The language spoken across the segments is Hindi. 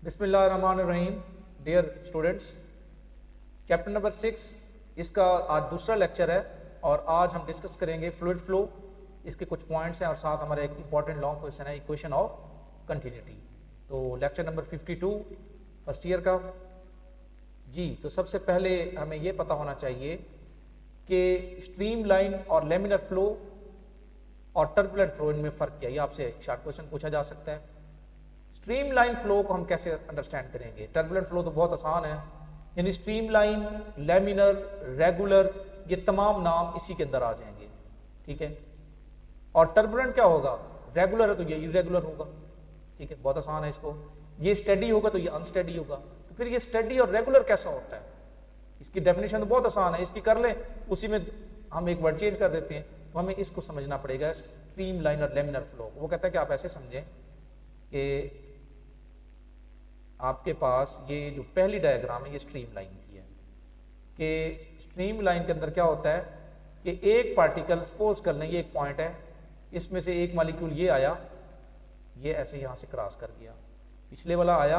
बिस्मिल्लाहिर्रहमानिर्रहीम। डियर स्टूडेंट्स, चैप्टर नंबर 6 इसका आज दूसरा लेक्चर है और आज हम डिस्कस करेंगे फ्लूइड फ्लो। इसके कुछ पॉइंट्स हैं और साथ हमारा एक इंपॉर्टेंट लॉन्ग क्वेश्चन है इक्वेशन ऑफ कंटिन्यूटी। तो लेक्चर नंबर 52 फर्स्ट ईयर का जी। तो सबसे पहले हमें ये पता होना चाहिए कि स्ट्रीम लाइन और लेमिनर फ्लो और टर्बुलेंट फ्लो इनमें फ़र्क क्या है। ये आपसे शॉर्ट क्वेश्चन पूछा जा सकता है। स्ट्रीम लाइन फ्लो को हम कैसे अंडरस्टैंड करेंगे? टर्बुलेंट फ्लो तो बहुत आसान है, यानी स्ट्रीम लाइन, लेमिनर, रेगुलर, ये तमाम नाम इसी के अंदर आ जाएंगे, ठीक है। और टर्बुलेंट क्या होगा? रेगुलर है तो ये इरेगुलर होगा, ठीक है, बहुत आसान है। इसको ये स्टेडी होगा तो ये अनस्टेडी होगा। तो फिर ये स्टेडी और रेगुलर कैसा होता है? इसकी डेफिनेशन तो बहुत आसान है, इसकी कर लें, उसी में हम एक वर्ड चेंज कर देते हैं। तो हमें इसको समझना पड़ेगा, स्ट्रीम लाइन और लेमिनर फ्लो। वो कहता है कि आप ऐसे समझें कि आपके पास ये जो पहली डायग्राम है ये स्ट्रीम लाइन की है, कि स्ट्रीम लाइन के अंदर क्या होता है कि एक पार्टिकल, सपोज कर लें ये एक पॉइंट है, इसमें से एक मॉलिक्यूल ये आया, ये ऐसे यहाँ से क्रॉस कर गया, पिछले वाला आया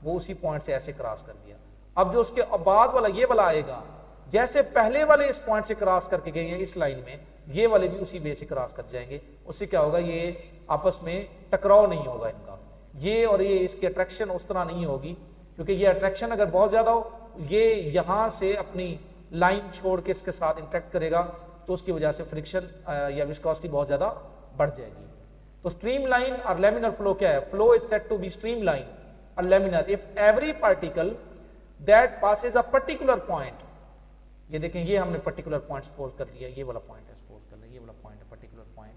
वो उसी पॉइंट से ऐसे क्रॉस कर गया। अब जो उसके बाद वाला ये वाला आएगा, जैसे पहले वाले इस पॉइंट से क्रॉस करके गए हैं इस लाइन में, ये वाले भी उसी वे से क्रॉस कर जाएंगे। उससे क्या होगा, ये आपस में टकराव नहीं होगा इनका, ये और ये इसकी अट्रैक्शन उस तरह नहीं होगी, क्योंकि ये अट्रैक्शन अगर बहुत ज्यादा हो, ये यहाँ से अपनी लाइन छोड़ के इसके साथ इंटरेक्ट करेगा, तो उसकी वजह से फ्रिक्शन या विस्कोसिटी बहुत ज्यादा बढ़ जाएगी। तो स्ट्रीम लाइन और लेमिनर फ्लो क्या है? Flow is said to be streamline और laminar if every particle that passes a particular point, ये देखें ये हमने पर्टिकुलर पॉइंट सपोज कर लिया, ये वाला पॉइंट है, सपोज कर लें ये वाला पॉइंट है, particular point,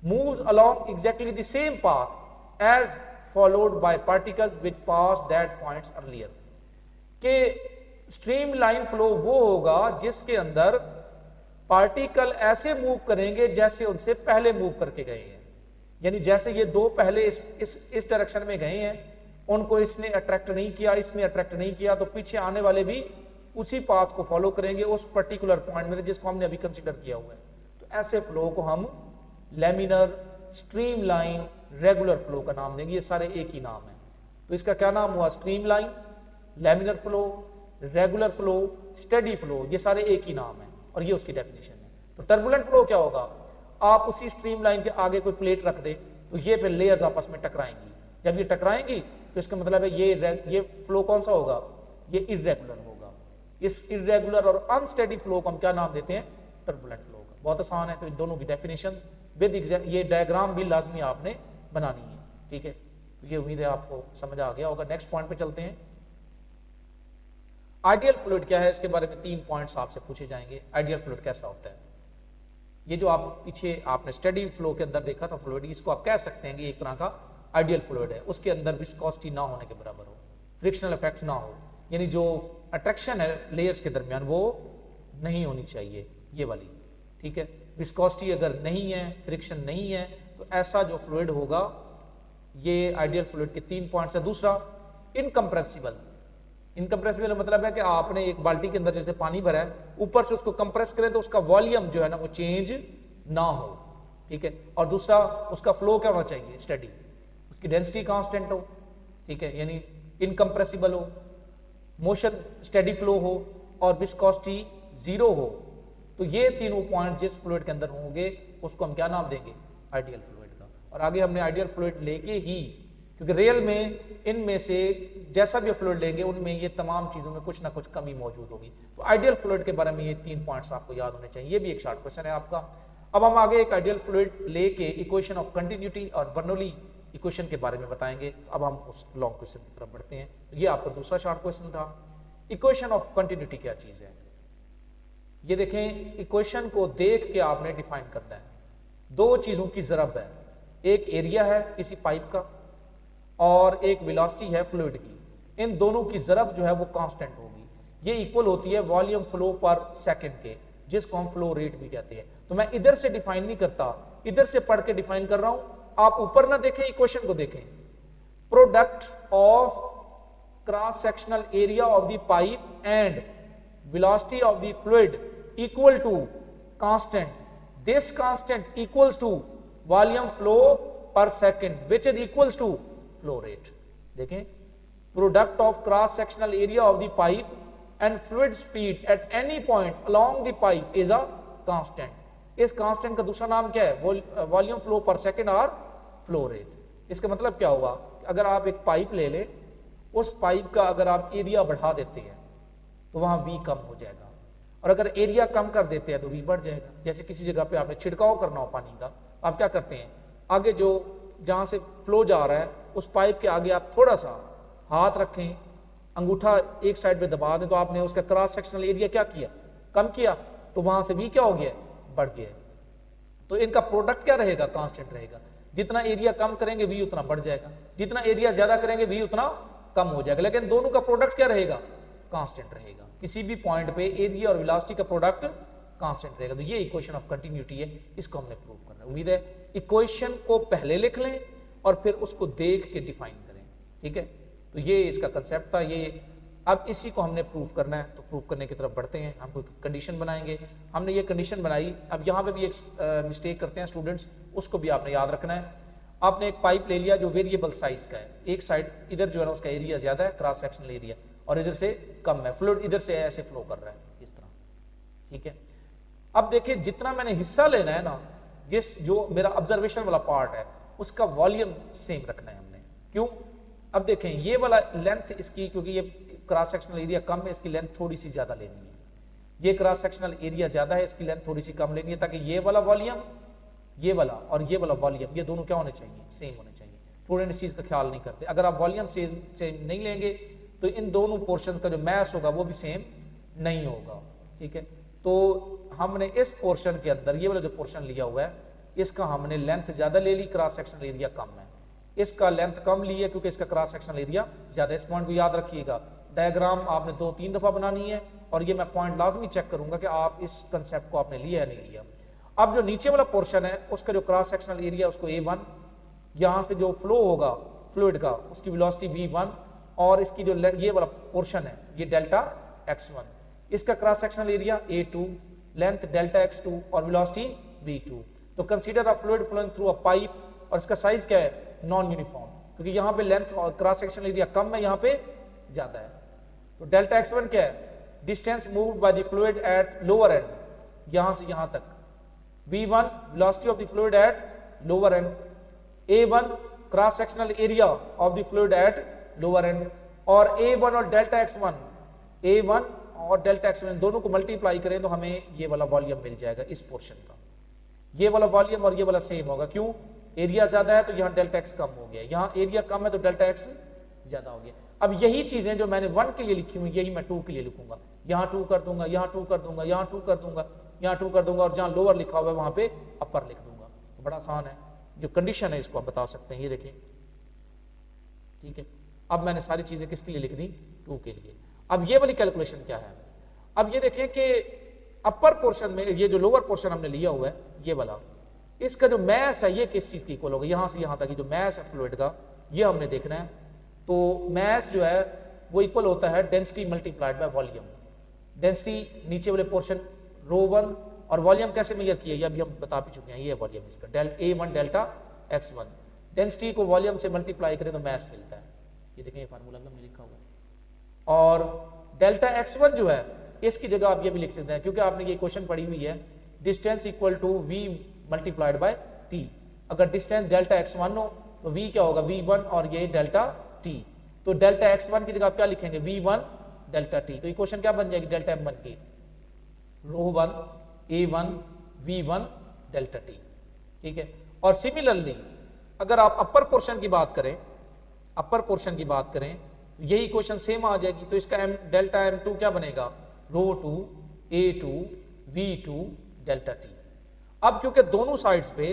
moves along exactly the same path as followed by particles which passed that points earlier। के स्ट्रीम लाइन फ्लो वो होगा जिसके अंदर पार्टिकल ऐसे मूव करेंगे जैसे उनसे पहले मूव करके गए हैं, यानी जैसे ये दो पहले इस डायरेक्शन में गए हैं, उनको इसने अट्रैक्ट नहीं किया, इसने अट्रैक्ट नहीं किया, तो पीछे आने वाले भी उसी पाथ को फॉलो करेंगे उस पर्टिकुलर पॉइंट में जिसको हमने अभी कंसीडर किया हुआ है। तो ऐसे फ्लो को हम laminar, stream line, regular flow का नाम देंगे। ये सारे एक ही नाम है। तो इसका क्या नाम हुआ? Stream line, laminar flow, regular flow, steady flow, ये सारे एक ही नाम है और ये उसकी डेफिनेशन है। तो टर्बुलेंट फ्लो क्या होगा? आप उसी स्ट्रीम लाइन के आगे कोई प्लेट रख दे तो ये फिर लेयर्स आपस में टकराएंगी। जब ये टकराएंगी तो इसका मतलब है ये फ्लो कौन सा होगा? ये इरेगुलर होगा। इस इरेगुलर और अनस्टेडी फ्लो को हम क्या नाम देते हैं? टर्बुलेंट फ्लो का। बहुत आसान है। तो इन दोनों की डेफिनेशन विद एग्जैक्ट, ये डायग्राम भी लाजमी आपने बनानी है, ठीक है। तो ये उम्मीद है आपको समझ आ गया होगा। नेक्स्ट पॉइंट पे चलते हैं। आइडियल फ्लूइड क्या है? इसके बारे में 3 पॉइंट्स आपसे पूछे जाएंगे। आइडियल फ्लूइड कैसा होता है? ये जो आप पीछे आपने स्टेडी फ्लो के अंदर देखा था फ्लूइड, इसको आप कह सकते हैं कि एक तरह का आइडियल फ्लूइड है। उसके अंदर विस्कोसिटी ना होने के बराबर हो, फ्रिक्शनल इफेक्ट ना हो, यानी जो अट्रैक्शन है लेयर्स के दरमियान वो नहीं होनी चाहिए, ये वाली, ठीक है। विस्कोसिटी अगर नहीं है, फ्रिक्शन नहीं है, तो ऐसा जो फ्लूइड होगा, ये आइडियल फ्लूइड के 3 पॉइंट्स है। दूसरा, इनकम्प्रेसिबल। इनकम्प्रेसिबल मतलब है कि आपने एक बाल्टी के अंदर जैसे पानी भरा है, ऊपर से उसको कंप्रेस करें तो उसका वॉल्यूम जो है ना वो चेंज ना हो, ठीक है। और दूसरा, उसका फ्लो क्या होना चाहिए? स्टेडी, उसकी डेंसिटी कांस्टेंट हो, ठीक है, यानी इनकम्प्रेसिबल हो, मोशन स्टेडी फ्लो हो और विस्कोसिटी 0 हो। तो ये तीनों पॉइंट जिस फ्लूइड के अंदर होंगे उसको हम क्या नाम देंगे? आइडियल फ्लूइड का। और आगे हमने आइडियल फ्लूइड लेके ही, क्योंकि रियल में इनमें से जैसा भी फ्लूइड लेंगे उनमें ये तमाम चीजों में कुछ ना कुछ कमी मौजूद होगी। तो आइडियल फ्लूइड के बारे में ये 3 पॉइंट्स आपको याद होने चाहिए। ये भी एक शॉर्ट क्वेश्चन है आपका। अब हम आगे एक आइडियल फ्लूइड लेके इक्वेशन ऑफ कंटिन्यूटी और बर्नौली इक्वेशन के बारे में बताएंगे। अब हम उस लॉन्ग क्वेश्चन की तरफ बढ़ते हैं। ये आपका दूसरा शॉर्ट क्वेश्चन था। इक्वेशन ऑफ कंटिन्यूटी क्या चीज है? ये देखें, इक्वेशन को देख के आपने डिफाइन करना है। 2 चीजों की ज़रब है, एक एरिया है किसी पाइप का और एक वेलोसिटी है फ्लूइड की। इन दोनों की ज़रब जो है वो कांस्टेंट होगी। ये इक्वल होती है वॉल्यूम फ्लो पर सेकंड के, जिसको हम फ्लो रेट भी कहते हैं। तो मैं इधर से डिफाइन नहीं करता, इधर से पढ़ के डिफाइन कर रहा हूं। आप ऊपर ना देखें, इक्वेशन को देखें। Product of cross sectional area of the pipe and velocity of the fluid equal to constant. This constant equals to volume flow per second which is equals to flow rate। देखें, product of cross sectional area of the pipe and fluid speed at any point along the pipe is a constant. इस कांस्टेंट का दूसरा नाम क्या है? वॉल्यूम फ्लो पर सेकेंड और फ्लो रेट। इसका मतलब क्या हुआ? अगर आप एक पाइप ले लें, उस पाइप का अगर आप एरिया बढ़ा देते हैं तो वहां वी कम हो जाएगा, और अगर एरिया कम कर देते हैं तो वी बढ़ जाएगा। जैसे किसी जगह पे आपने छिड़काव करना हो पानी का, आप क्या करते हैं, आगे जो जहां से फ्लो जा रहा है उस पाइप के आगे आप थोड़ा सा हाथ रखें, अंगूठा एक साइड पे दबा दें, तो आपने उसका क्रॉस सेक्शनल एरिया क्या किया? कम किया, तो वहां से वी क्या हो गया? बढ़ गया। तो इनका प्रोडक्ट क्या रहेगा? कांस्टेंट रहेगा। जितना एरिया कम करेंगे वी उतना बढ़ जाएगा, जितना एरिया ज्यादा करेंगे वी उतना कम हो जाएगा, लेकिन दोनों का प्रोडक्ट क्या रहेगा? कांस्टेंट रहेगा। किसी भी पॉइंट पे एरिया और वेलोसिटी का प्रोडक्ट कांस्टेंट रहेगा। तो ये इक्वेशन ऑफ कंटिन्यूटी है, इसको हमने प्रूव करना है। उम्मीद है इक्वेशन को पहले लिख लें और फिर उसको देख के डिफाइन करें, ठीक है। तो ये इसका कंसेप्ट था। ये अब इसी को हमने प्रूव करना है, तो प्रूव करने की तरफ बढ़ते हैं। हम कोई कंडीशन बनाएंगे, हमने ये कंडीशन बनाई। अब यहाँ पे भी एक मिस्टेक करते हैं स्टूडेंट्स, उसको भी आपने याद रखना है। आपने एक पाइप ले लिया जो वेरिएबल साइज का है, एक साइड इधर जो है ना उसका एरिया ज्यादा है, क्रॉस सेक्शनल एरिया, और इधर से कम है, फ्लूइड इधर से ऐसे फ्लो कर रहा है इस तरह, ठीक है। अब देखिए जितना मैंने हिस्सा लेना है ना, जिस जो मेरा ऑब्जर्वेशन वाला पार्ट है उसका वॉल्यूम सेम रखना है हमने। क्यों? अब देखें ये वाला लेंथ इसकी, क्योंकि ये क्रॉस सेक्शनल एरिया कम है, इसकी लेंथ थोड़ी सी ज्यादा लेनी है। ये क्रॉस सेक्शनल एरिया ज्यादा है, इसकी लेंथ थोड़ी सी कम लेनी है, ताकि ये वाला वॉल्यूम, ये वाला और ये वाला वॉल्यूम, ये दोनों क्या होने चाहिए? सेम होने चाहिए। स्टूडेंट इस चीज का ख्याल नहीं करते। अगर आप वॉल्यूम सेम नहीं लेंगे तो इन दोनों पोर्शन का जो मैस होगा वो भी सेम नहीं होगा, ठीक है। तो हमने इस पोर्शन के अंदर ये वाला जो पोर्शन लिया हुआ है, इसका हमने लेंथ ज्यादा ले ली, क्रॉस सेक्शनल एरिया कम है। इसका लेंथ कम ली है क्योंकि इसका क्रॉस सेक्शनल एरिया ज्यादा। इस पॉइंट को याद रखिएगा। डायग्राम आपने 2-3 दफा बनानी है, और ये मैं पॉइंट लाजमी चेक करूंगा कि आप इस कंसेप्ट को आपने लिया या नहीं लिया। अब जो नीचे वाला पोर्शन है उसका जो क्रॉस सेक्शनल एरिया उसको A1, यहाँ से जो फ्लो होगा फ्लूइड का उसकी वेलोसिटी V1, और इसकी जो ये वाला पोर्शन है ये डेल्टा x1, इसका cross sectional area A2, length delta x2 और वेलोसिटी V2। तो consider a fluid flowing through a pipe, और इसका साइज क्या है? नॉन यूनिफॉर्म, क्योंकि यहाँ पे लेंथ और क्रॉस सेक्शनल एरिया कम है, यहाँ पे ज्यादा है। तो डेल्टा x1 क्या है? Distance moved by the fluid at lower and, यहां से यहां तक। V1 velocity of the fluid at lower and. A1 cross sectional area of the fluid at lower and. और A1 और डेल्टा x1, A1 और डेल्टा x1 दोनों को मल्टीप्लाई करें तो हमें ये वाला वॉल्यूम मिल जाएगा इस पोर्शन का। ये वाला वॉल्यूम और ये वाला सेम होगा। क्यों? एरिया ज्यादा है तो यहाँ डेल्टा x कम हो गया, यहाँ एरिया कम है तो डेल्टा x ज्यादा हो गया। अब यही चीजें जो मैंने 1 के लिए लिखी हुई यही मैं 2 के लिए लिखूंगा। यहाँ 2 कर दूंगा, यहाँ 2 कर दूंगा, यहाँ 2 कर दूंगा, यहाँ 2 कर दूंगा, और जहाँ लोअर लिखा हुआ है वहां पे अपर लिख दूंगा। तो बड़ा आसान है, जो कंडीशन है इसको आप बता सकते हैं। ये देखें, ठीक है। अब मैंने सारी चीजें किसके लिए लिख दी? 2 के लिए। अब ये वाली कैलकुलेशन क्या है? अब ये देखें कि अपर पोर्शन में ये जो लोअर पोर्शन हमने लिया हुआ है ये वाला, इसका जो मैस है ये किस चीज की इक्वल होगा? यहां से यहां तक जो मैस है फ्लूइड का ये हमने देखना है। तो मैस जो है वो इक्वल होता है density multiplied by volume. Density नीचे वाले पोर्शन ρ1, और वॉल्यूम कैसे मेजर किया ये अभी हम बता भी चुके हैं। ये वॉल्यूम इसका A1 डेल्टा x1, डेंसिटी को वॉल्यूम से मल्टीप्लाई करें तो मैस मिलता है। ये देखें ये फार्मूला हमने लिखा हुआ है। और डेल्टा x1 जो है इसकी जगह आप ये भी लिख सकते हैं, क्योंकि आपने ये क्वेश्चन पढ़ी हुई है, distance equal to v multiplied by t। अगर डिस्टेंस डेल्टा x1 हो तो v क्या होगा? V1 और ये डेल्टा t। तो डेल्टा x1 की जगह आप क्या लिखेंगे? V1 delta t। तो इक्वेशन क्या बन जाएगी डेल्टा m1 की? ρ1 A1 V1 डेल्टा t, ठीक है। और सिमिलरली अगर आप अपर पोर्शन की बात करें, अपर पोर्शन की बात करें, यही इक्वेशन सेम आ जाएगी। तो इसका डेल्टा m2 क्या बनेगा? ρ2 A2 V2 डेल्टा t। अब क्योंकि दोनों साइड्स पे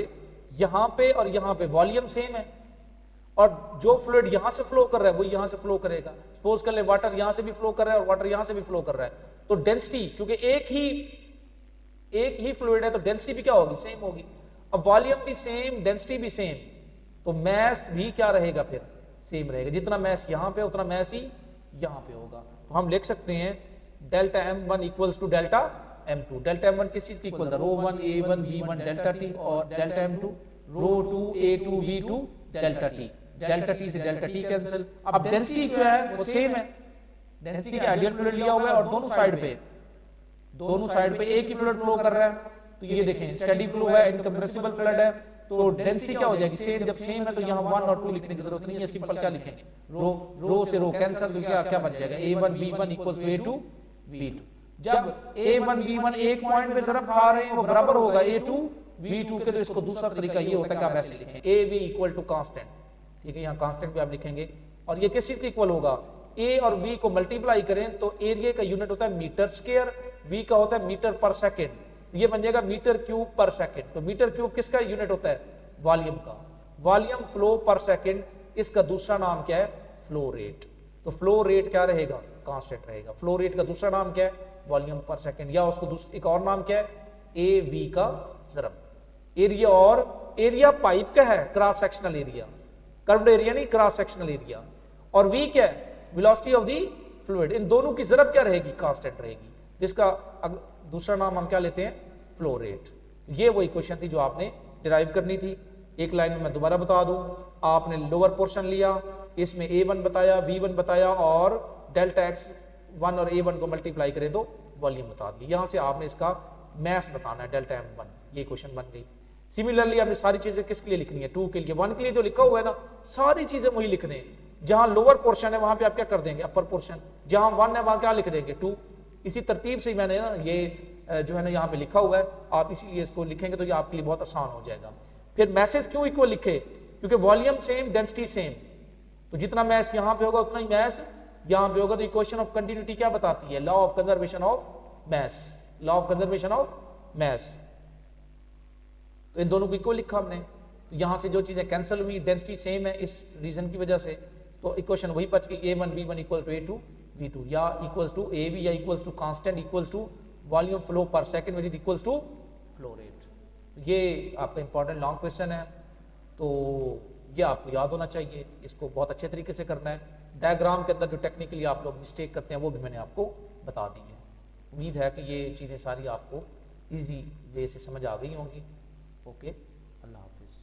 यहां पे और यहां पे वॉल्यूम सेम है, और जो फ्लूइड यहां से फ्लो कर रहा है वो यहां से फ्लो करेगा। सपोज कर ले वाटर यहां से भी फ्लो कर रहा है और वाटर यहां से भी फ्लो कर रहा है, तो डेंसिटी क्योंकि एक ही फ्लूइड है तो डेंसिटी भी क्या होगी? सेम होगी। अब वॉल्यूम भी सेम, डेंसिटी भी सेम, तो मैस भी क्या रहेगा? फिर सेम रहेगा। जितना मैस यहां पे उतना मैस ही यहां पे होगा। तो हम लिख सकते हैं delta m1 equals to delta m2। Delta m1 किस चीज की इक्वल था? ρ1 A1 V1 डेल्टा t, और delta m2 ρ2 A2 V2 delta t। Delta T से डेल्टा टी कैंसिल। अब डेंसिटी जो है वो सेम है, डेंसिटी का आइडियल फ्लूइड लिया हुआ है और दोनों साइड पे एक ही फ्लूइड फ्लो कर रहा है। तो ये देखें स्टेडी फ्लो है, इनकम्प्रेसिबल फ्लूइड है, तो डेंसिटी क्या हो जाएगी सेम। जब सेम है तो यहाँ 1 और 2 लिखने की जरूरत नहीं है, सिंपल क्या लिखेंगे रो से रो कैंसिल, तो क्या बन जाएगा A1 B1 equal to A2 B2। जब A1 B1 एक पॉइंट पे ज़रब खा रहे हैं वो बराबर होगा A2 B2 के, तो इसको दूसरा तरीका ये होता है कि आप ऐसे लिखें AB इक्वल टू कांस्टेंट, ठीक है, यहाँ कांस्टेंट भी आप लिखेंगे। और ये किस चीज के इक्वल होगा, A और V को मल्टीप्लाई करें तो एरिया का यूनिट होता है मीटर स्क्वायर, V का होता है मीटर पर सेकेंड, ये बन जाएगा मीटर क्यूब पर सेकेंड। तो मीटर क्यूब किसका यूनिट होता है, वॉल्यूम का, वॉल्यूम फ्लो पर सेकेंड, इसका दूसरा नाम क्या है, फ्लो रेट। तो फ्लो रेट क्या रहेगा, कांस्टेंट रहेगा। फ्लो रेट का दूसरा नाम क्या है, वॉल्यूम पर सेकेंड, या उसको एक और नाम क्या है, AV का ज़रब। एरिया और एरिया पाइप का है cross sectional area, curved area नहीं, क्रॉस सेक्शनल एरिया। और V क्या है, वेलोसिटी ऑफ द फ्लूइड। इन दोनों की ज़रब क्या रहेगी, कांस्टेंट रहेगी, जिसका दूसरा नाम हम क्या लेते हैं, फ्लो रेट। ये वो इक्वेशन थी जो आपने डिराइव करनी थी। एक लाइन में मैं दोबारा बता दूं, आपने लोअर पोर्शन लिया, इसमें A1 बताया, V1 बताया और डेल्टा x1 और A1 को मल्टीप्लाई करें तो वॉल्यूम बता दिया। यहां से आपने इसका मैस बताना है, डेल्टा M1, ये क्वेश्चन बन गई। सिमिलरली आपने सारी चीजें किसके लिए लिखनी है, 2 के लिए, 1 के लिए जो लिखा हुआ है ना, सारी चीजें वही लिख दें। जहां लोअर पोर्शन है वहां पे आप क्या कर देंगे, अपर पोर्शन, जहां 1 है वहां क्या लिख देंगे, 2। इसी तरतीब से मैंने ना ये जो है ना यहाँ पे लिखा हुआ है, आप इसीलिए इसको लिखेंगे तो ये आपके लिए बहुत आसान हो जाएगा। फिर मैसेज क्यों इक्वल लिखे, क्योंकि वॉल्यूम सेम डेंसिटी सेम, तो जितना मैस यहाँ पे होगा उतना ही मैस यहाँ पे होगा। तो इक्वेशन ऑफ कंटिन्यूटी क्या बताती है, law of conservation of mass, law of conservation of mass. तो इन दोनों को इक्वल लिखा हमने, तो यहाँ से जो चीजें कैंसिल हुई, डेंसिटी सेम है इस रीजन की वजह से, तो इक्वेशन वही बच गई, A1 B1 equal to A2 B2, या इक्वल्स टू AB या equals to constant equals to volume flow per second which is equals to flow rate. ये आपका इंपॉर्टेंट लॉन्ग क्वेश्चन है, तो ये आपको याद होना चाहिए, इसको बहुत अच्छे तरीके से करना है। डायग्राम के अंदर जो टेक्निकली आप लोग मिस्टेक करते हैं वो भी मैंने आपको बता दी है। उम्मीद है कि ये चीज़ें सारी आपको ईजी वे से समझ आ गई होंगी। ओके, अल्लाह हाफिज़।